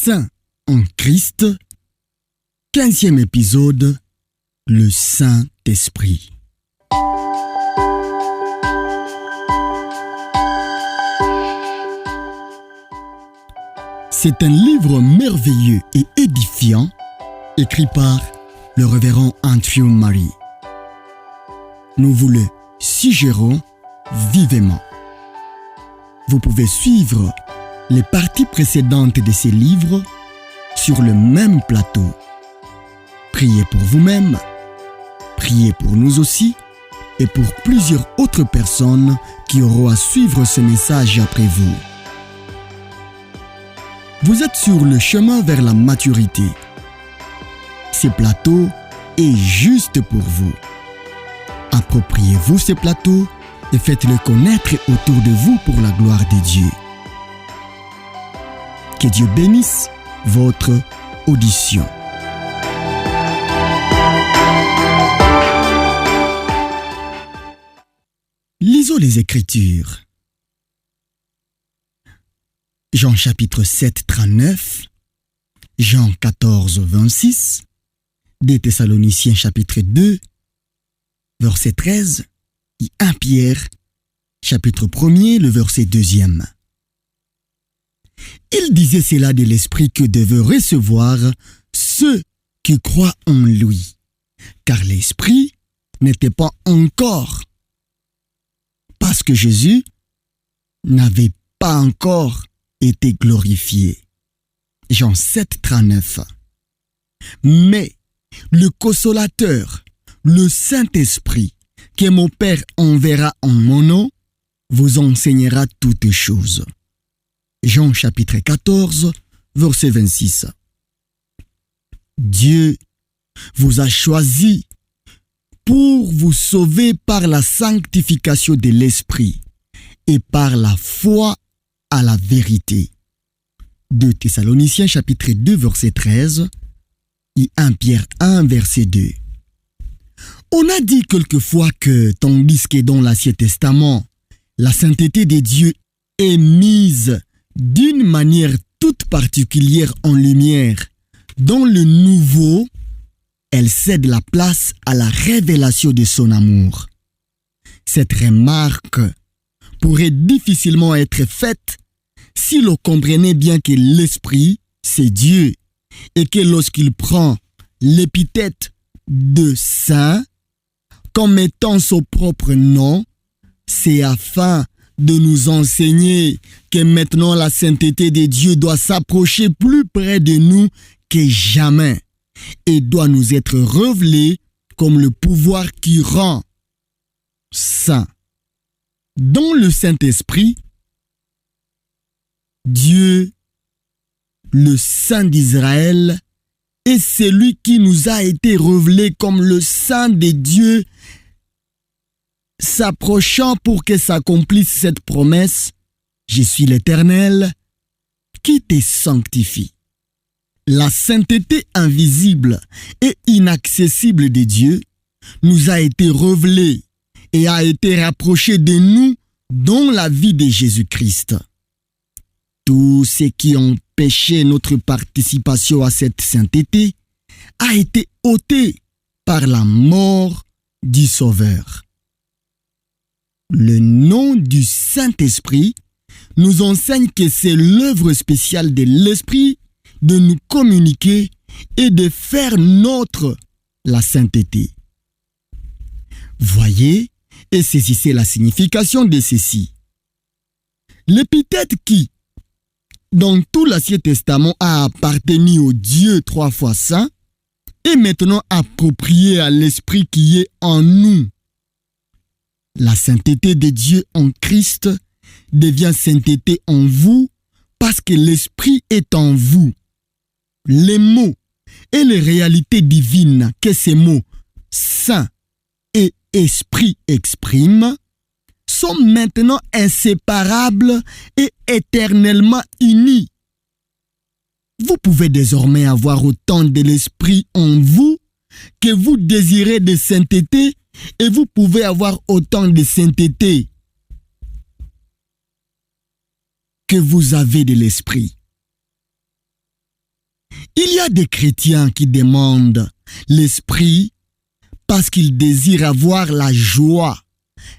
saints en Christ, 15e épisode, le Saint-Esprit. C'est un livre merveilleux et édifiant, écrit par le révérend Andrew Murray. Nous vous le suggérons vivement. Vous pouvez suivre les parties précédentes de ces livres sur le même plateau. Priez pour vous-même, priez pour nous aussi et pour plusieurs autres personnes qui auront à suivre ce message après vous. Vous êtes sur le chemin vers la maturité. Ce plateau est juste pour vous. Appropriez-vous ce plateau et faites-le connaître autour de vous pour la gloire de Dieu. Que Dieu bénisse votre audition. Lisons les Écritures. Jean chapitre 7, 39, Jean 14, 26, 2 Thessaloniciens chapitre 2, verset 13, et 1 Pierre chapitre 1er, le verset 2e. Il disait cela de l'Esprit que devaient recevoir ceux qui croient en lui, car l'Esprit n'était pas encore, parce que Jésus n'avait pas encore été glorifié. Jean 7, 39. Mais le Consolateur, le Saint-Esprit, que mon Père enverra en mon nom, vous enseignera toutes choses. Jean chapitre 14, verset 26. Dieu vous a choisi pour vous sauver par la sanctification de l'Esprit et par la foi à la vérité. 2 Thessaloniciens chapitre 2, verset 13 et 1 Pierre 1, verset 2. On a dit quelquefois que, tandis que dans l'Ancien Testament, la sainteté de Dieu est mise d'une manière toute particulière en lumière, dans le Nouveau, elle cède la place à la révélation de son amour. Cette remarque pourrait difficilement être faite si l'on comprenait bien que l'Esprit, c'est Dieu, et que lorsqu'il prend l'épithète de Saint, comme étant son propre nom, c'est afin de nous enseigner que maintenant la sainteté de Dieu doit s'approcher plus près de nous que jamais et doit nous être révélée comme le pouvoir qui rend saint. Dans le Saint-Esprit, Dieu, le Saint d'Israël, est celui qui nous a été révélé comme le Saint de Dieu, s'approchant pour que s'accomplisse cette promesse: je suis l'Éternel qui te sanctifie. La sainteté invisible et inaccessible de Dieu nous a été révélée et a été rapprochée de nous dans la vie de Jésus-Christ. Tout ce qui empêchait notre participation à cette sainteté a été ôté par la mort du Sauveur. Le nom du Saint-Esprit nous enseigne que c'est l'œuvre spéciale de l'Esprit de nous communiquer et de faire nôtre la sainteté. Voyez et saisissez la signification de ceci. L'épithète qui, dans tout l'Ancien Testament, a appartenu au Dieu 3 fois saint, est maintenant appropriée à l'Esprit qui est en nous. La sainteté de Dieu en Christ devient sainteté en vous parce que l'Esprit est en vous. Les mots et les réalités divines que ces mots saint et esprit expriment sont maintenant inséparables et éternellement unis. Vous pouvez désormais avoir autant de l'Esprit en vous que vous désirez de sainteté, et vous pouvez avoir autant de sainteté que vous avez de l'Esprit. Il y a des chrétiens qui demandent l'Esprit parce qu'ils désirent avoir la joie,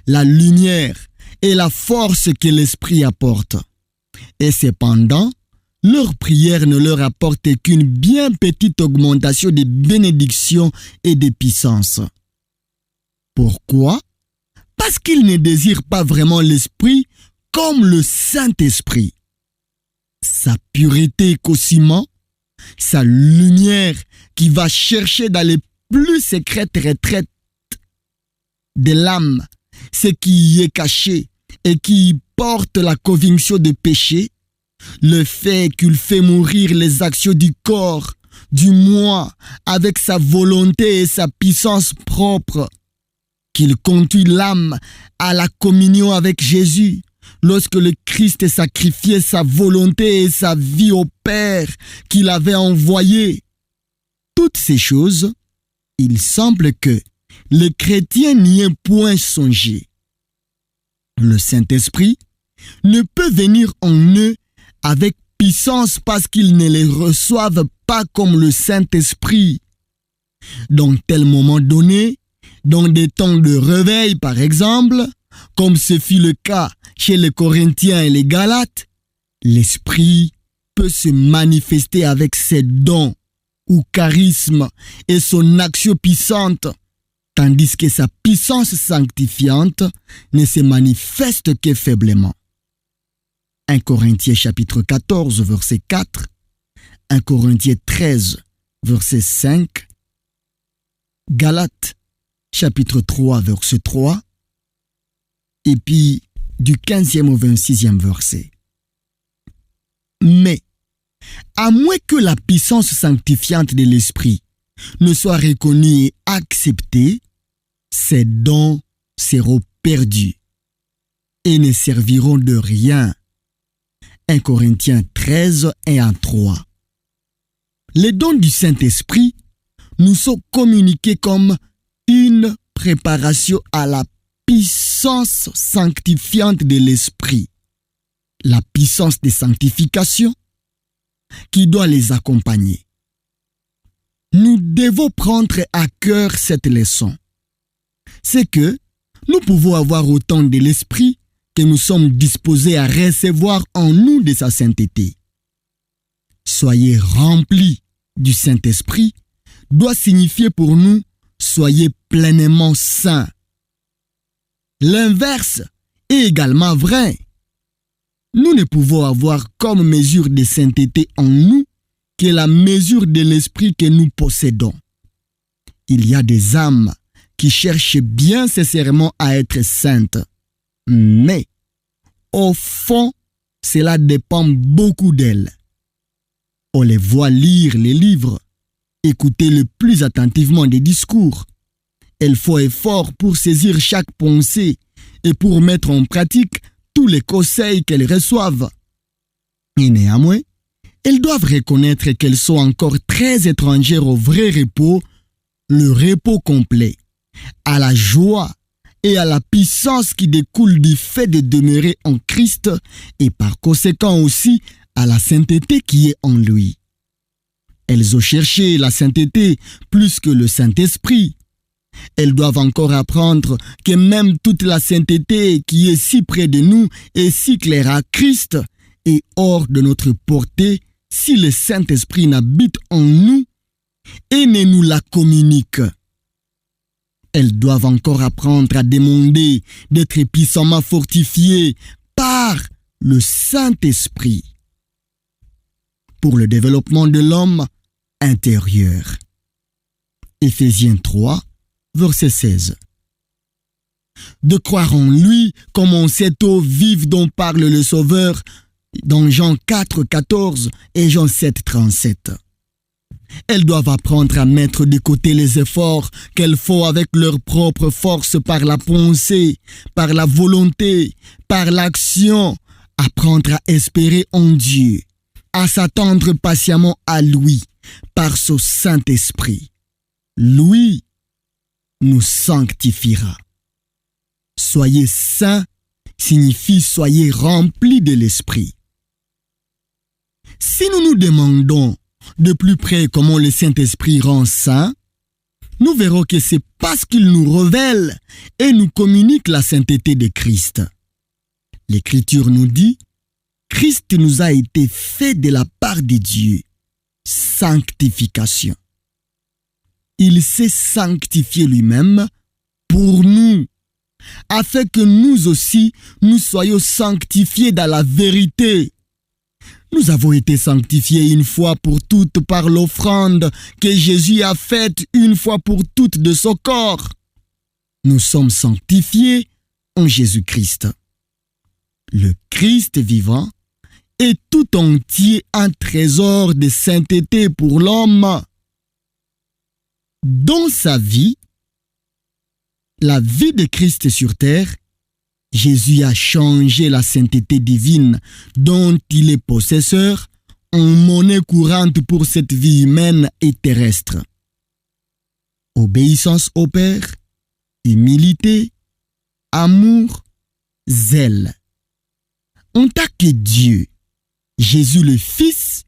la lumière et la force que l'Esprit apporte. Et cependant, leur prière ne leur apporte qu'une bien petite augmentation de bénédictions et de puissance. Pourquoi? Parce qu'ils ne désirent pas vraiment l'Esprit comme le Saint-Esprit. Sa pureté cosiment, sa lumière qui va chercher dans les plus secrètes retraites de l'âme, ce qui y est caché et qui y porte la conviction de péché, le fait qu'il fait mourir les actions du corps, du moi, avec sa volonté et sa puissance propre, qu'il conduit l'âme à la communion avec Jésus, lorsque le Christ sacrifiait sa volonté et sa vie au Père qu'il avait envoyé. Toutes ces choses, il semble que les chrétiens n'y aient point songé. Le Saint-Esprit ne peut venir en eux avec puissance parce qu'ils ne les reçoivent pas comme le Saint-Esprit. Dans tel moment donné, dans des temps de réveil par exemple, comme ce fut le cas chez les Corinthiens et les Galates, l'Esprit peut se manifester avec ses dons ou charismes et son action puissante, tandis que sa puissance sanctifiante ne se manifeste que faiblement. 1 Corinthiens chapitre 14, verset 4, 1 Corinthiens 13, verset 5, Galates chapitre 3, verset 3, et puis du 15e au 26e verset. Mais, à moins que la puissance sanctifiante de l'Esprit ne soit reconnue et acceptée, ces dons seront perdus et ne serviront de rien. 1 Corinthiens 13, 1 à 3. Les dons du Saint-Esprit nous sont communiqués comme une préparation à la puissance sanctifiante de l'Esprit, la puissance de sanctification qui doit les accompagner. Nous devons prendre à cœur cette leçon. C'est que nous pouvons avoir autant de l'Esprit que nous sommes disposés à recevoir en nous de sa sainteté. Soyez remplis du Saint-Esprit doit signifier pour nous soyez pleinement saints. L'inverse est également vrai. Nous ne pouvons avoir comme mesure de sainteté en nous que la mesure de l'Esprit que nous possédons. Il y a des âmes qui cherchent bien sincèrement à être saintes. Mais, au fond, cela dépend beaucoup d'elles. On les voit lire les livres, écouter le plus attentivement des discours. Elles font effort pour saisir chaque pensée et pour mettre en pratique tous les conseils qu'elles reçoivent. Et néanmoins, elles doivent reconnaître qu'elles sont encore très étrangères au vrai repos, le repos complet, à la joie et à la puissance qui découle du fait de demeurer en Christ et par conséquent aussi à la sainteté qui est en lui. Elles ont cherché la sainteté plus que le Saint-Esprit. Elles doivent encore apprendre que même toute la sainteté qui est si près de nous et si claire à Christ est hors de notre portée si le Saint-Esprit n'habite en nous et ne nous la communique. Elles doivent encore apprendre à demander d'être puissamment fortifiées par le Saint-Esprit pour le développement de l'homme intérieur. Éphésiens 3, verset 16. De croire en lui comme en cette eau vive dont parle le Sauveur dans Jean 4, 14 et Jean 7, 37. Elles doivent apprendre à mettre de côté les efforts qu'elles font avec leur propre force par la pensée, par la volonté, par l'action, apprendre à espérer en Dieu, à s'attendre patiemment à lui, par son Saint-Esprit. Lui nous sanctifiera. Soyez saints signifie soyez remplis de l'Esprit. Si nous nous demandons de plus près comment le Saint-Esprit rend saint, nous verrons que c'est parce qu'il nous révèle et nous communique la sainteté de Christ. L'Écriture nous dit, Christ nous a été fait de la part de Dieu. Sanctification. Il s'est sanctifié lui-même pour nous, afin que nous aussi, nous soyons sanctifiés dans la vérité. Nous avons été sanctifiés une fois pour toutes par l'offrande que Jésus a faite une fois pour toutes de son corps. Nous sommes sanctifiés en Jésus-Christ. Le Christ vivant est tout entier un trésor de sainteté pour l'homme. Dans sa vie, la vie de Christ sur terre, Jésus a changé la sainteté divine dont il est possesseur en monnaie courante pour cette vie humaine et terrestre. Obéissance au Père, humilité, amour, zèle. En tant que Dieu, Jésus le Fils,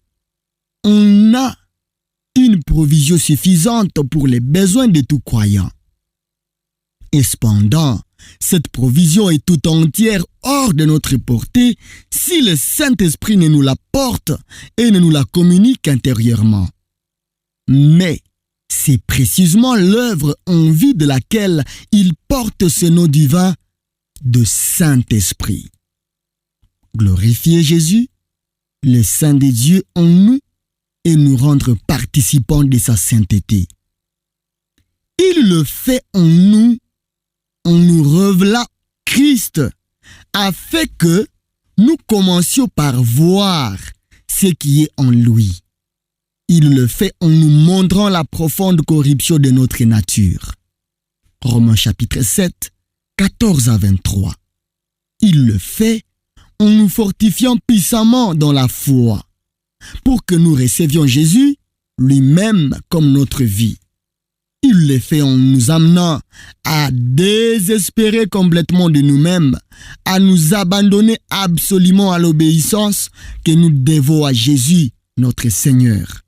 on a une provision suffisante pour les besoins de tout croyant. Et cependant, cette provision est tout entière hors de notre portée si le Saint-Esprit ne nous la porte et ne nous la communique intérieurement. Mais c'est précisément l'œuvre en vue de laquelle il porte ce nom divin de Saint-Esprit. Glorifier Jésus, le Saint de Dieu en nous, et nous rendre participants de sa sainteté. Il le fait en nous révélant Christ, afin que nous commencions par voir ce qui est en lui. Il le fait en nous montrant la profonde corruption de notre nature. Romains chapitre 7, 14 à 23. Il le fait en nous fortifiant puissamment dans la foi, pour que nous recevions Jésus lui-même comme notre vie. Il le fait en nous amenant à désespérer complètement de nous-mêmes, à nous abandonner absolument à l'obéissance que nous devons à Jésus, notre Seigneur,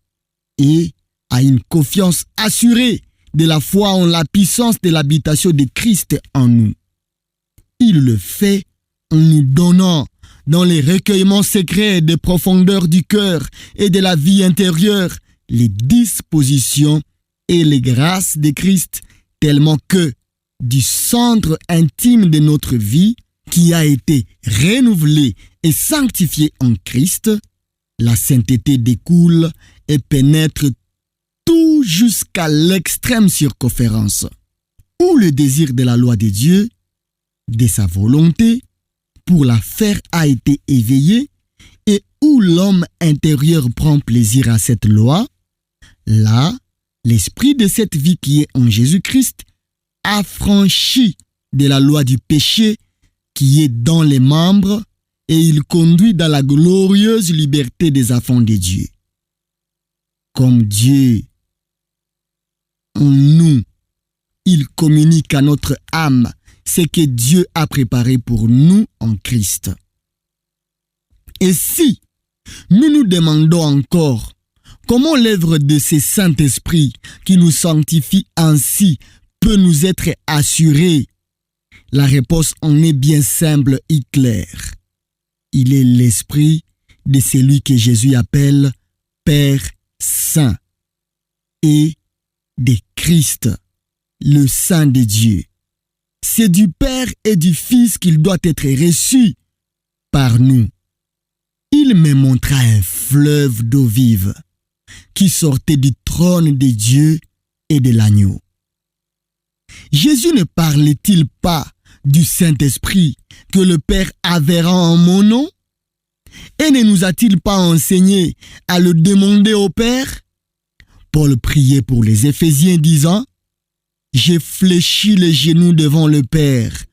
et à une confiance assurée de la foi en la puissance de l'habitation de Christ en nous. Il le fait en nous donnant dans les recueillements secrets des profondeurs du cœur et de la vie intérieure les dispositions et les grâces de Christ, tellement que du centre intime de notre vie, qui a été renouvelé et sanctifié en Christ, la sainteté découle et pénètre tout jusqu'à l'extrême circonférence, où le désir de la loi de Dieu, de sa volonté, pour la faire a été éveillé, et où l'homme intérieur prend plaisir à cette loi, là, l'esprit de cette vie qui est en Jésus-Christ affranchit de la loi du péché qui est dans les membres et il conduit dans la glorieuse liberté des enfants de Dieu. Comme Dieu en nous, il communique à notre âme ce que Dieu a préparé pour nous en Christ. Et si nous nous demandons encore comment l'œuvre de ce Saint-Esprit qui nous sanctifie ainsi peut nous être assurée, la réponse en est bien simple et claire. Il est l'esprit de celui que Jésus appelle Père Saint et de Christ, le Saint de Dieu. C'est du Père et du Fils qu'il doit être reçu par nous. Il me montra un fleuve d'eau vive qui sortait du trône de Dieu et de l'agneau. Jésus ne parlait-il pas du Saint-Esprit que le Père enverra en mon nom? Et ne nous a-t-il pas enseigné à le demander au Père? Paul priait pour les Éphésiens disant: j'ai fléchi les genoux devant le Père,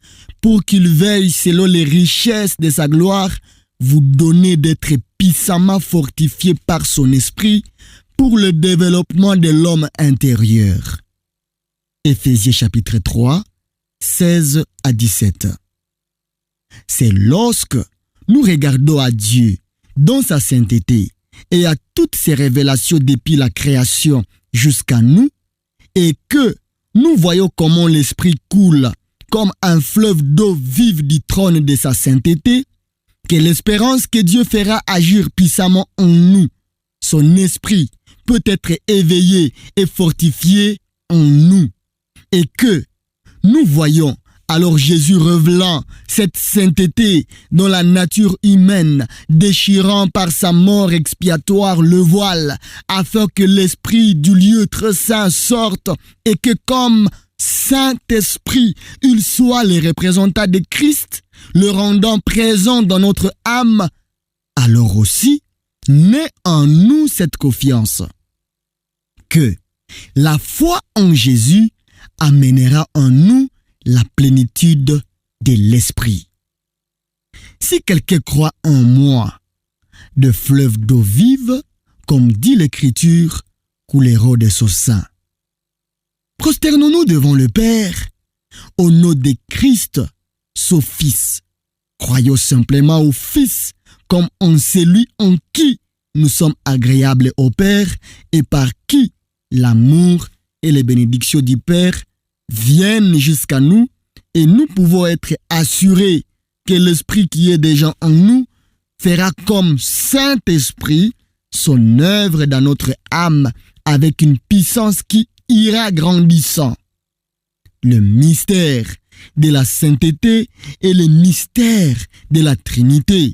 pour qu'il veuille, selon les richesses de sa gloire, vous donner d'être puissamment fortifiés par son esprit pour le développement de l'homme intérieur. Éphésiens chapitre 3, 16 à 17. C'est lorsque nous regardons à Dieu dans sa sainteté et à toutes ces révélations depuis la création jusqu'à nous, et que nous voyons comment l'Esprit coule comme un fleuve d'eau vive du trône de sa sainteté, que l'espérance que Dieu fera agir puissamment en nous, son esprit peut être éveillé et fortifié en nous, et que nous voyons alors Jésus révélant cette sainteté dans la nature humaine, déchirant par sa mort expiatoire le voile, afin que l'esprit du lieu très saint sorte et que comme Saint-Esprit, il soit le représentant de Christ, le rendant présent dans notre âme, alors aussi naît en nous cette confiance que la foi en Jésus amènera en nous la plénitude de l'Esprit. Si quelqu'un croit en moi, de fleuves d'eau vive, comme dit l'Écriture, couleront de son sein. Prosternons-nous devant le Père, au nom de Christ, son Fils. Croyons simplement au Fils, comme en celui en qui nous sommes agréables au Père et par qui l'amour et les bénédictions du Père viennent jusqu'à nous, et nous pouvons être assurés que l'Esprit qui est déjà en nous fera comme Saint-Esprit son œuvre dans notre âme avec une puissance qui ira grandissant. Le mystère de la sainteté et le mystère de la Trinité.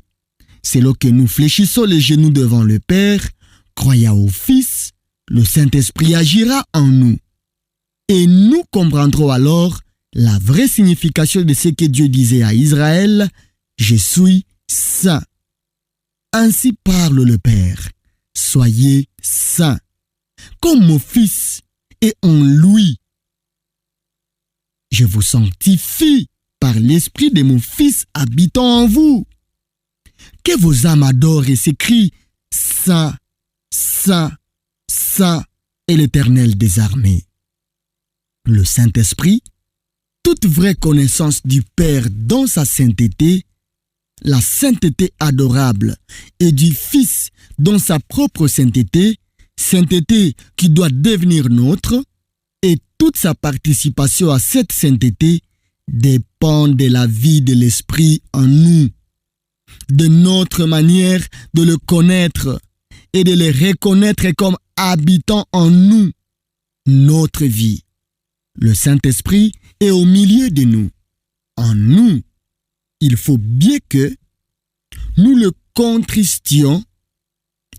C'est là que nous fléchissons les genoux devant le Père, croyant au Fils, le Saint-Esprit agira en nous. Et nous comprendrons alors la vraie signification de ce que Dieu disait à Israël, « Je suis saint ». Ainsi parle le Père, « Soyez saints, comme mon Fils est en lui. Je vous sanctifie par l'Esprit de mon Fils habitant en vous. Que vos âmes adorent et s'écrient, « Saint, Saint, Saint est l'Éternel des armées ». Le Saint-Esprit, toute vraie connaissance du Père dans sa sainteté, la sainteté adorable, et du Fils dans sa propre sainteté, sainteté qui doit devenir nôtre, et toute sa participation à cette sainteté dépend de la vie de l'Esprit en nous, de notre manière de le connaître et de le reconnaître comme habitant en nous, notre vie. Le Saint-Esprit est au milieu de nous. En nous, il faut bien que nous le contristions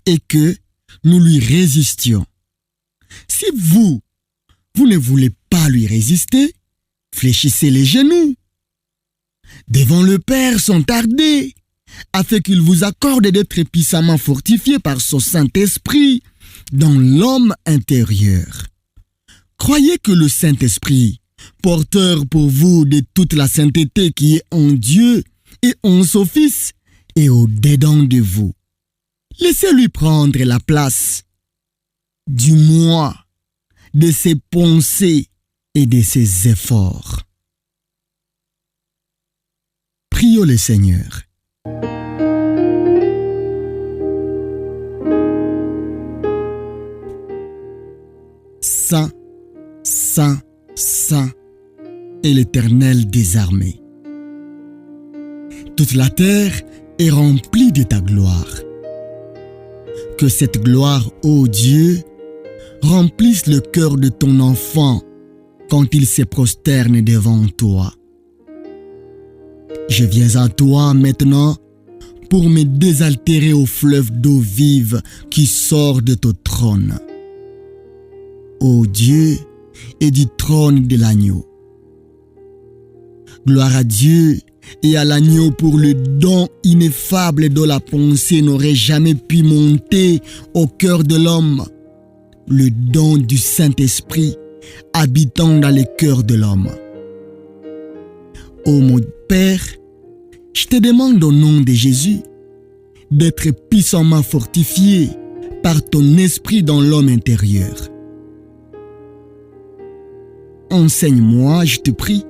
et que nous lui résistions. Si vous ne voulez pas lui résister, fléchissez les genoux devant le Père sans tarder, afin qu'il vous accorde d'être puissamment fortifié par son Saint-Esprit dans l'homme intérieur. Croyez que le Saint-Esprit, porteur pour vous de toute la sainteté qui est en Dieu et en son Fils, est au-dedans de vous. Laissez-lui prendre la place du moi, de ses pensées et de ses efforts. Prions le Seigneur. Saint, Saint, Saint est l'Éternel des armées. Toute la terre est remplie de ta gloire. Que cette gloire, ô Dieu, remplisse le cœur de ton enfant quand il se prosterne devant toi. Je viens à toi maintenant pour me désaltérer au fleuve d'eau vive qui sort de ton trône. Ô Dieu, et du trône de l'agneau. Gloire à Dieu et à l'agneau pour le don ineffable dont la pensée n'aurait jamais pu monter au cœur de l'homme, le don du Saint-Esprit habitant dans le cœur de l'homme. Ô mon Père, je te demande au nom de Jésus d'être puissamment fortifié par ton esprit dans l'homme intérieur. Enseigne-moi, je te prie,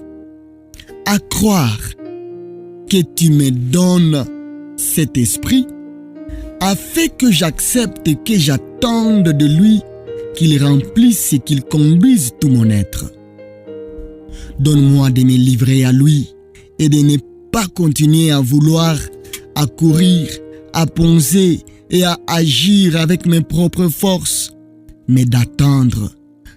à croire que tu me donnes cet esprit afin que j'accepte et que j'attende de lui qu'il remplisse et qu'il conduise tout mon être. Donne-moi de me livrer à lui et de ne pas continuer à vouloir, à courir, à penser et à agir avec mes propres forces, mais d'attendre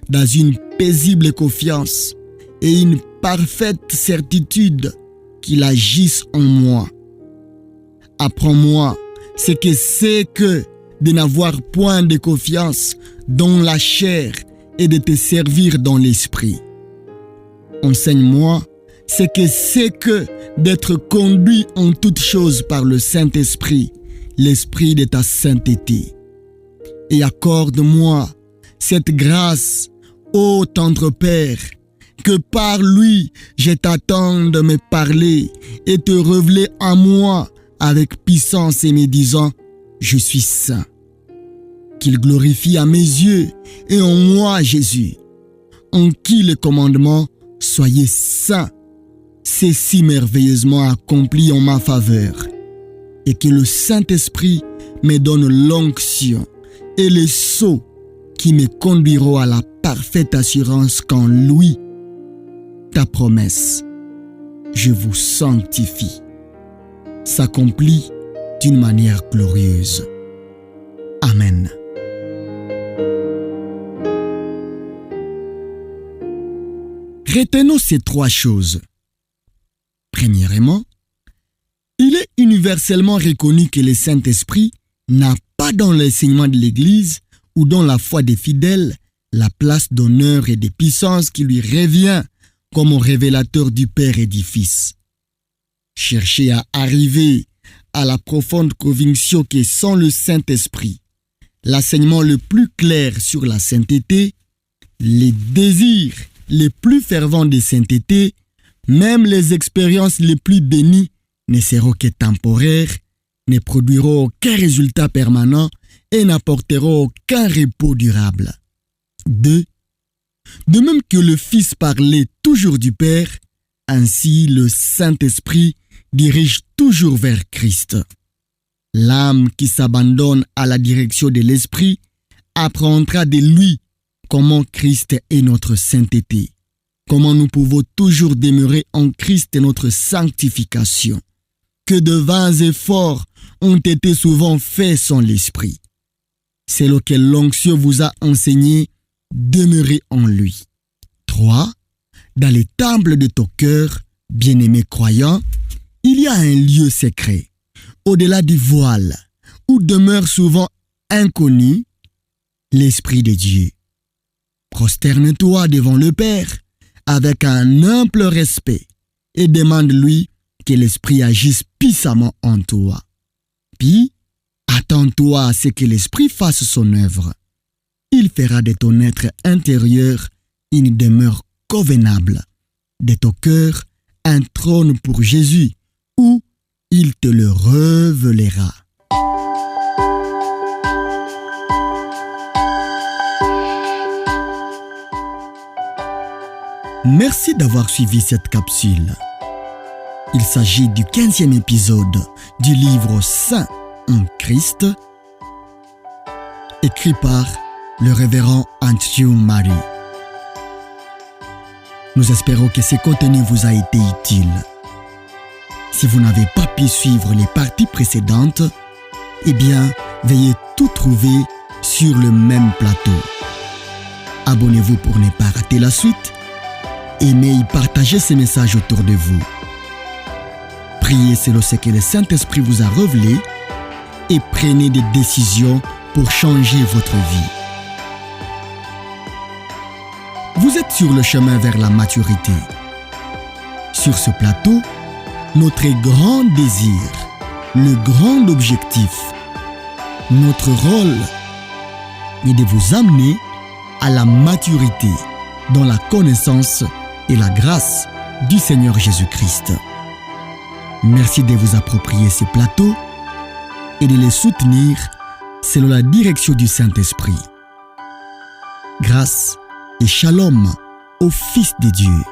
dans une paisible confiance et une parfaite certitude qu'il agisse en moi. Apprends-moi ce que c'est que de n'avoir point de confiance dans la chair et de te servir dans l'esprit. Enseigne-moi ce que c'est que d'être conduit en toutes choses par le Saint-Esprit, l'Esprit de ta sainteté. Et accorde-moi cette grâce, ô tendre Père, que par lui je t'attende de me parler et te révéler à moi avec puissance et me disant, je suis saint. Qu'il glorifie à mes yeux et en moi Jésus, en qui le commandement, soyez saints, c'est si merveilleusement accompli en ma faveur, et que le Saint-Esprit me donne l'onction et les sceaux qui me conduiront à la parfaite assurance qu'en lui, ta promesse, je vous sanctifie, s'accomplit d'une manière glorieuse. Amen. Retenons ces trois choses. Premièrement, il est universellement reconnu que le Saint-Esprit n'a pas dans l'enseignement de l'Église ou dans la foi des fidèles la place d'honneur et de puissance qui lui revient comme au révélateur du Père et du Fils. Cherchez à arriver à la profonde conviction que sans le Saint-Esprit, l'enseignement le plus clair sur la sainteté, les désirs les plus fervents de sainteté, même les expériences les plus bénies ne seront que temporaires, ne produiront aucun résultat permanent et n'apporteront aucun repos durable. 2. De même que le Fils parlait toujours du Père, ainsi le Saint-Esprit dirige toujours vers Christ. L'âme qui s'abandonne à la direction de l'Esprit apprendra de lui comment Christ est notre sainteté, comment nous pouvons toujours demeurer en Christ et notre sanctification, que de vains efforts ont été souvent faits sans l'Esprit. C'est lequel l'onction vous a enseigné, demeurez en lui. 3. Dans les temples de ton cœur, bien-aimé croyant, il y a un lieu secret, au-delà du voile, où demeure souvent inconnu l'Esprit de Dieu. Prosterne-toi devant le Père avec un humble respect et demande-lui que l'Esprit agisse puissamment en toi. Puis, attends-toi à ce que l'Esprit fasse son œuvre. Il fera de ton être intérieur une demeure convenable, de ton cœur un trône pour Jésus, où il te le révélera. Merci d'avoir suivi cette capsule. Il s'agit du 15e épisode du livre Saint en Christ, écrit par le révérend Andrew Murray. Nous espérons que ce contenu vous a été utile. Si vous n'avez pas pu suivre les parties précédentes, eh bien, veuillez tout trouver sur le même plateau. Abonnez-vous pour ne pas rater la suite. Aimez et partagez ces messages autour de vous. Priez selon ce que le Saint-Esprit vous a révélé et prenez des décisions pour changer votre vie. Vous êtes sur le chemin vers la maturité. Sur ce plateau, notre grand désir, le grand objectif, notre rôle est de vous amener à la maturité dans la connaissance et la grâce du Seigneur Jésus-Christ. Merci de vous approprier ces plateaux et de les soutenir selon la direction du Saint-Esprit. Grâce et shalom au Fils de Dieu.